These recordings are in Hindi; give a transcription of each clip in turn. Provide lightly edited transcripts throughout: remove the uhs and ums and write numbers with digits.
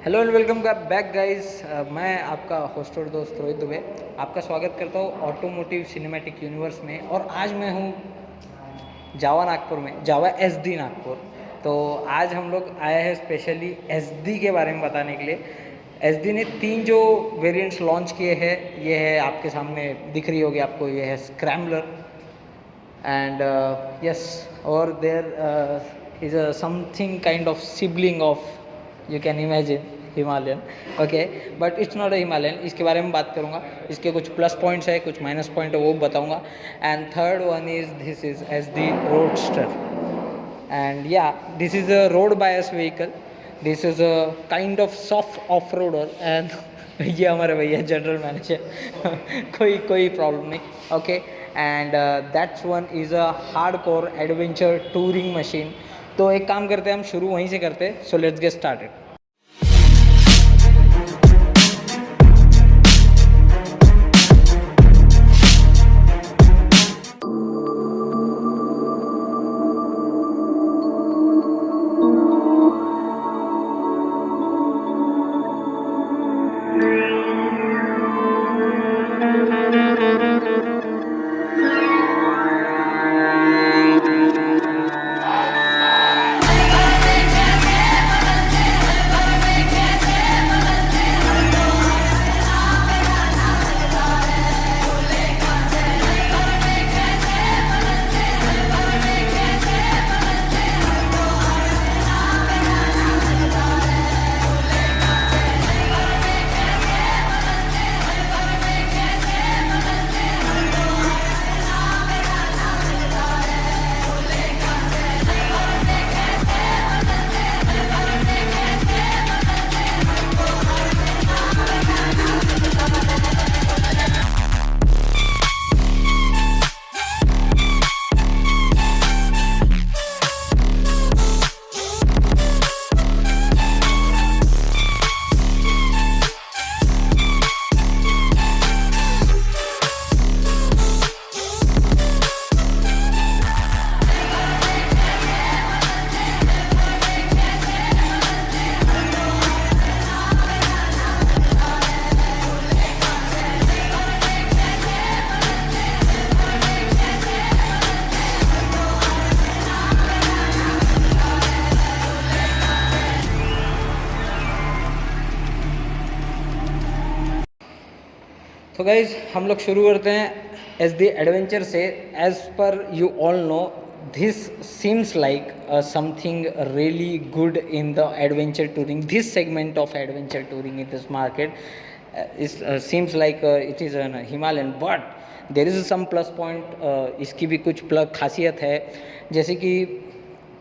Hello and welcome back guys. मैं आपका होस्ट और दोस्त रोहित दुबे आपका स्वागत करता हूँ ऑटोमोटिव सिनेमैटिक यूनिवर्स में। और आज मैं हूँ जावा नागपुर में, जावा एसडी नागपुर। तो आज हम लोग आए हैं स्पेशली एसडी के बारे में बताने के लिए। एसडी ने 3 जो वेरिएंट्स लॉन्च किए हैं, ये है आपके सामने दिख रही होगी आपको, ये है स्क्रैम्बलर एंड यस, और there is a something kind of sibling of, you can imagine, Himalayan. Okay, but it's not a Himalayan. इसके बारे में बात करूँगा, इसके कुछ प्लस पॉइंट्स है, कुछ माइनस पॉइंट है, वो बताऊँगा। And third one is this is S D roadster and या this is a road bias vehicle. This is a kind of soft off roader and ये हमारे भैया जनरल मैनेजर कोई प्रॉब्लम नहीं। Okay, and that's one is a hardcore adventure touring machine. तो एक काम करते हैं, हम शुरू वहीं से करते हैं। So let's get started. तो गाइज हम लोग शुरू करते हैं एस दी एडवेंचर से। As per you all know, this seems like something really good in the adventure touring, this segment of adventure touring in this market seems like it is an Himalayan, but there is some plus point. इसकी भी कुछ प्लस खासियत है, जैसे कि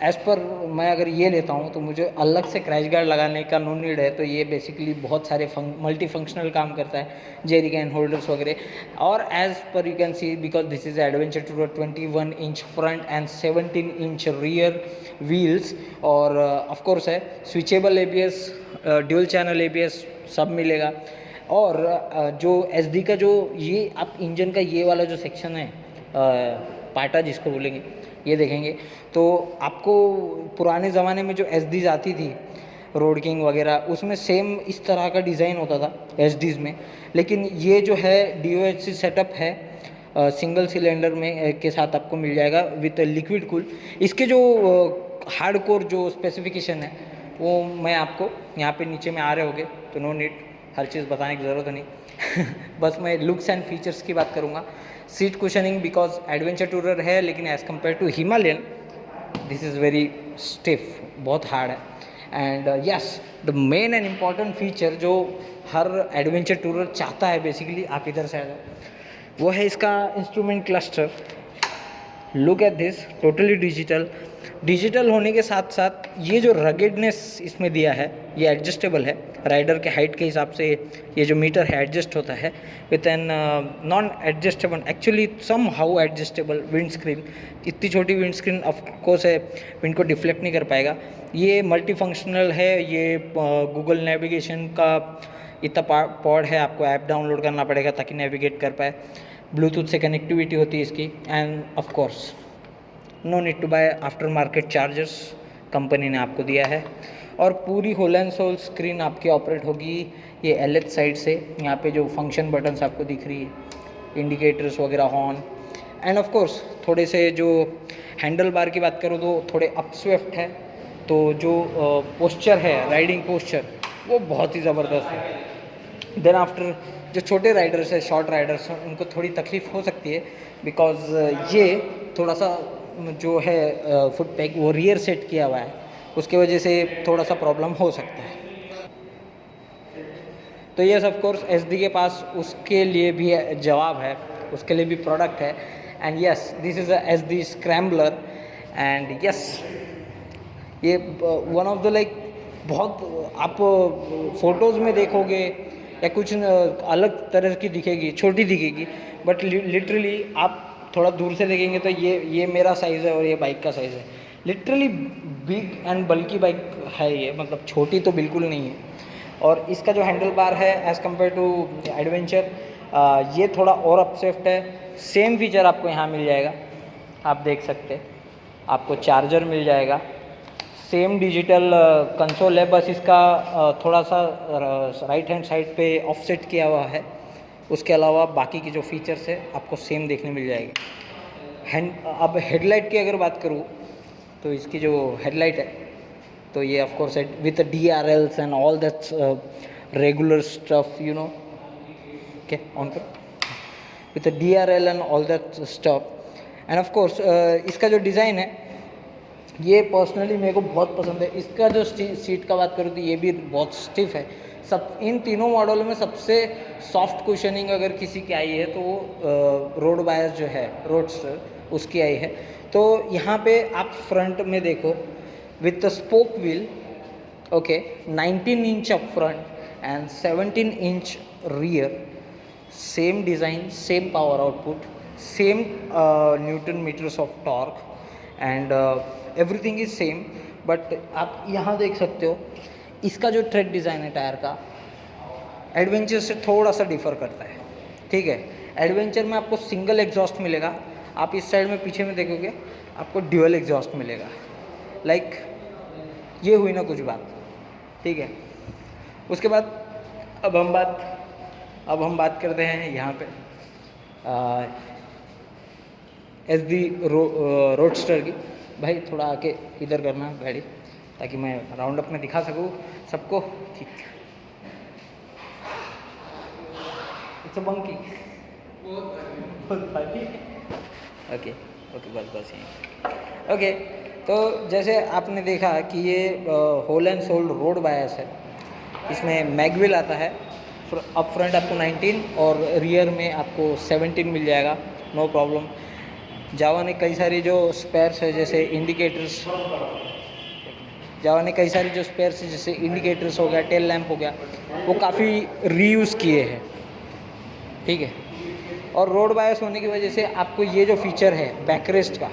एज़ पर मैं अगर ये लेता हूँ तो मुझे अलग से क्रैश गार्ड लगाने का नो नीड है। तो ये बेसिकली बहुत सारे मल्टी फंक्शनल काम करता है, जेरी कैन होल्डर्स वगैरह। और as per you can see, because this is adventure tour, 21 inch front and 17 inch rear wheels, और ऑफ कोर्स है switchable ABS, dual channel ABS सब मिलेगा। और जो एसडी का जो ये आप इंजन का ये वाला जो सेक्शन है, पाटा जिसको बोलेंगे, ये देखेंगे तो आपको पुराने ज़माने में जो एसडीज आती थी, रोड किंग वगैरह, उसमें सेम इस तरह का डिज़ाइन होता था एसडीज में। लेकिन ये जो है डीओएचसी सेटअप है, सिंगल सिलेंडर में के साथ आपको मिल जाएगा विथ लिक्विड कूल। इसके जो हार्ड कोर जो स्पेसिफिकेशन है वो मैं आपको यहाँ पे नीचे में आ रहे होंगे, तो नो नीड हर चीज़ बताने की ज़रूरत नहीं बस मैं लुक्स एंड फीचर्स की बात करूँगा। Seat cushioning, because adventure tourer है, लेकिन as compare to Himalayan this is very stiff, बहुत हार्ड है। And yes, the main and important feature जो हर एडवेंचर टूरर चाहता है, बेसिकली आप इधर से आ जाओ, वो है इसका instrument cluster. Look at this, totally digital होने के साथ साथ ये जो रगेडनेस इसमें दिया है, ये एडजस्टेबल है। राइडर के हाइट के हिसाब से ये जो मीटर है एडजस्ट होता है with an non adjustable, actually somehow adjustable wind screen. इतनी छोटी विंड स्क्रीन ऑफकोर्स है, विंड को डिफ्लेक्ट नहीं कर पाएगा। ये मल्टी फंक्शनल है, ये गूगल नेविगेशन का इतना पॉड है, आपको ऐप डाउनलोड करना पड़ेगा ताकि नेविगेट कर पाए। ब्लूटूथ से कनेक्टिविटी होती है इसकी, and of course no need to buy after market chargers, company ने आपको दिया है। और पूरी होल एंड सोल स्क्रीन आपकी ऑपरेट होगी ये LH साइड से। यहाँ पे जो फंक्शन बटन्स आपको दिख रही है, इंडिकेटर्स वगैरह, हॉर्न, एंड ऑफ कोर्स थोड़े से जो हैंडल बार की बात करूँ तो थोड़े अपस्वेफ्ट है, तो जो पोस्चर है, राइडिंग पोस्चर, वो बहुत ही ज़बरदस्त है। देन आफ्टर जो छोटे राइडर्स है, शॉर्ट राइडर्स, उनको थोड़ी तकलीफ़ हो सकती है बिकॉज ये थोड़ा सा जो है फुट पैक वो रियर सेट किया हुआ है, उसके वजह से थोड़ा सा प्रॉब्लम हो सकता है। तो यस ऑफ कोर्स SD के पास उसके लिए भी जवाब है, उसके लिए भी प्रोडक्ट है। And yes, this is a SD scrambler. And yes, ये वन ऑफ द लाइक बहुत आप फोटोज़ में देखोगे या कुछ अलग तरह की दिखेगी, छोटी दिखेगी, बट लिटरली आप थोड़ा दूर से देखेंगे तो ये मेरा साइज़ है और ये बाइक का साइज़ है। Literally big and bulky bike है ये, मतलब छोटी तो बिल्कुल नहीं है। और इसका जो हैंडल बार है एज़ कम्पेयर टू एडवेंचर, ये थोड़ा और अपसेफ्ट है। सेम फीचर आपको यहाँ मिल जाएगा, आप देख सकते हैं, आपको चार्जर मिल जाएगा, सेम डिजिटल कंसोल है, बस इसका थोड़ा सा राइट हैंड साइड पे ऑफसेट किया हुआ है। उसके अलावा बाकी की जो फीचर्स है आपको सेम देखने मिल जाएगी। अब हेडलाइट की अगर बात करूँ तो इसकी जो हेडलाइट है तो ये of course with DRLs and all that regular stuff, you know, okay, on कर, with DRL and all that stuff. And of course इसका जो डिज़ाइन है ये पर्सनली मेरे को बहुत पसंद है। इसका जो सीट का बात करूँ तो ये भी बहुत स्टिफ है। सब इन तीनों मॉडलों में सबसे सॉफ्ट कुशनिंग अगर किसी की आई है तो वो रोड बायस जो है, रोडस्टर, उसकी आई है। तो यहाँ पे आप फ्रंट में देखो with the spoke wheel, okay, 19 inch up front and 17 inch rear, same design, same power output, same newton metres of torque and everything is same. But आप यहाँ देख सकते हो इसका जो ट्रेड डिज़ाइन है टायर का, एडवेंचर से थोड़ा सा डिफ़र करता है, ठीक है। एडवेंचर में आपको सिंगल एग्जॉस्ट मिलेगा, आप इस साइड में पीछे में देखोगे आपको ड्यूअल एग्जॉस्ट मिलेगा। लाइक ये हुई ना कुछ बात, ठीक है। उसके बाद अब हम बात करते हैं यहाँ पे SD रोडस्टर की। भाई थोड़ा आके इधर करना गाड़ी, ताकि मैं राउंड अप में दिखा सकूँ सबको, ठीक। इट्स अ बंकी, ओके बस यहीं, ओके। तो जैसे आपने देखा कि ये होल एंड सोल रोड बायस है, इसमें मैगविल आता है, अप फ्रंट आपको 19 और रियर में आपको 17 मिल जाएगा, नो प्रॉब्लम। जावा ने कई सारी जो स्पेयर्स है जैसे इंडिकेटर्स, जैसे इंडिकेटर्स हो गया, टेल लैंप हो गया, वो काफ़ी रीयूज़ किए हैं, ठीक है। और रोड बायस होने की वजह से आपको ये जो फीचर है बैकरेस्ट का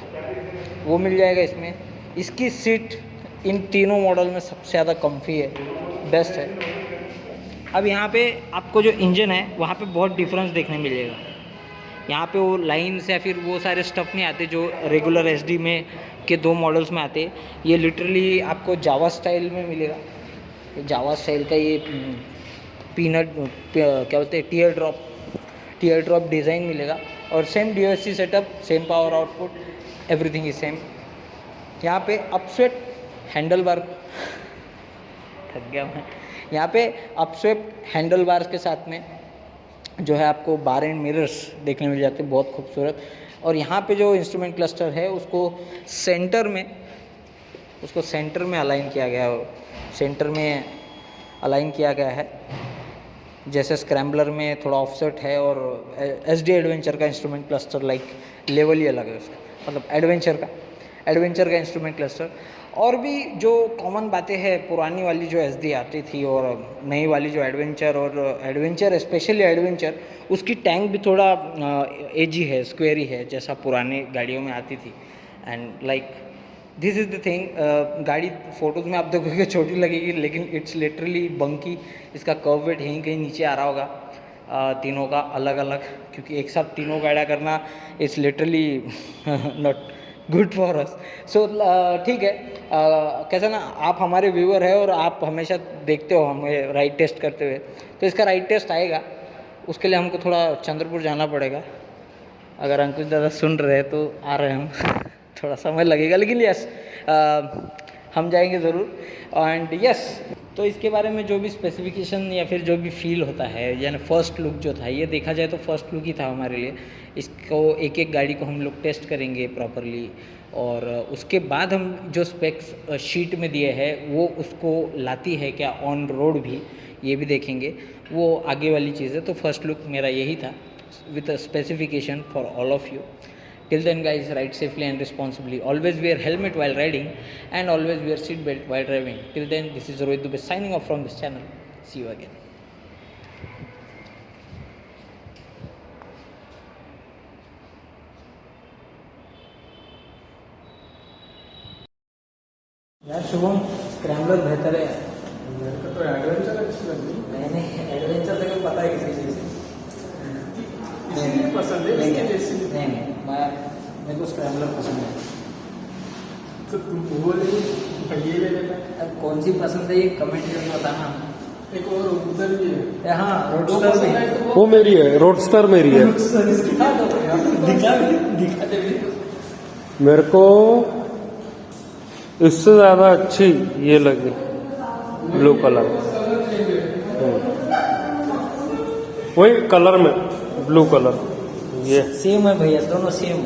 वो मिल जाएगा इसमें। इसकी सीट इन तीनों मॉडल में सबसे ज़्यादा कम्फी है, बेस्ट है। अब यहाँ पे आपको जो इंजन है वहाँ पे बहुत डिफरेंस देखने मिलेगा। यहाँ पे वो लाइन्स या फिर वो सारे स्टफ नहीं आते जो रेगुलर SD में के 2 मॉडल्स में आते। ये लिटरली आपको जावा स्टाइल में मिलेगा। जावा स्टाइल का ये पीनट क्या बोलते हैं, टीयर ड्रॉप डिज़ाइन मिलेगा और same DSC setup, same power output, everything is same. यहाँ पे अपस्वेप हैंडल बार, थक गया मैं, यहाँ पे अपस्वेप हैंडल बार्स के साथ में जो है आपको बार एंड मिरर्स देखने मिल जाते हैं, बहुत खूबसूरत। और यहाँ पे जो इंस्ट्रूमेंट क्लस्टर है उसको सेंटर में अलाइन किया गया है, जैसे स्क्रैम्बलर में थोड़ा ऑफसेट है। और SD एडवेंचर का इंस्ट्रूमेंट क्लस्टर लाइक लेवल ही अलग है उसका, मतलब एडवेंचर का इंस्ट्रूमेंट क्लस्टर। और भी जो कॉमन बातें हैं, पुरानी वाली जो SD आती थी और नई वाली जो एडवेंचर स्पेशली एडवेंचर, उसकी टैंक भी थोड़ा एजी है, स्क्वेरी है, जैसा पुरानी गाड़ियों में आती थी। And like this is the thing, गाड़ी फोटोज़ में आप देखोगे छोटी लगेगी लेकिन इट्स लिटरली बंकी। इसका कर्व वेट यहीं कहीं नीचे आ रहा होगा तीनों का अलग अलग, क्योंकि एक साथ तीनों गाड़ियाँ करना it's literally good for us. So ठीक है, कैसा ना, आप हमारे व्यूअर है और आप हमेशा देखते हो हमें राइड टेस्ट करते हुए, तो इसका राइड टेस्ट आएगा, उसके लिए हमको थोड़ा चंद्रपुर जाना पड़ेगा। अगर अंकुश दादा सुन रहे हैं तो आ रहे हैं हम थोड़ा समय लगेगा, लेकिन यस हम जाएंगे ज़रूर। एंड यस, तो इसके बारे में जो भी स्पेसिफिकेशन या फिर जो भी फील होता है, यानी फर्स्ट लुक जो था, ये देखा जाए तो फर्स्ट लुक ही था हमारे लिए। इसको एक एक गाड़ी को हम लोग टेस्ट करेंगे प्रॉपरली, और उसके बाद हम जो स्पेक्स शीट में दिए हैं वो उसको लाती है क्या ऑन रोड भी, ये भी देखेंगे, वो आगे वाली चीज़ है। तो फर्स्ट लुक मेरा यही था, with a specification for all of you. Till then guys, ride safely and responsibly, always wear helmet while riding and always wear seat belt while driving. Till then, this is Rohit Dubey signing off from this channel. See you again. यार शुभम, स्क्रैम्बलर बेहतर है यार। मेरे को तो एडवेंचर अच्छी लगी। मैंने एडवेंचर तक पता है किसी चीज़ इसीलिए पसंद है, इसके जैसी। नहीं, मेरे को स्क्रैम्बलर पसंद है। तो तुम वो ये ले लेना। अब कौन सी पसंद है ये कमेंट करके बताना। एक और उधर भी है। हाँ, रोडस्टर भी। वो मेरी है, रोडस्टर मेरी है। दिखा दे। मेरे को इससे ज्यादा अच्छी ये लगी, ब्लू कलर। वही कलर में ब्लू कलर, ये सेम है भैया, दोनों सेम।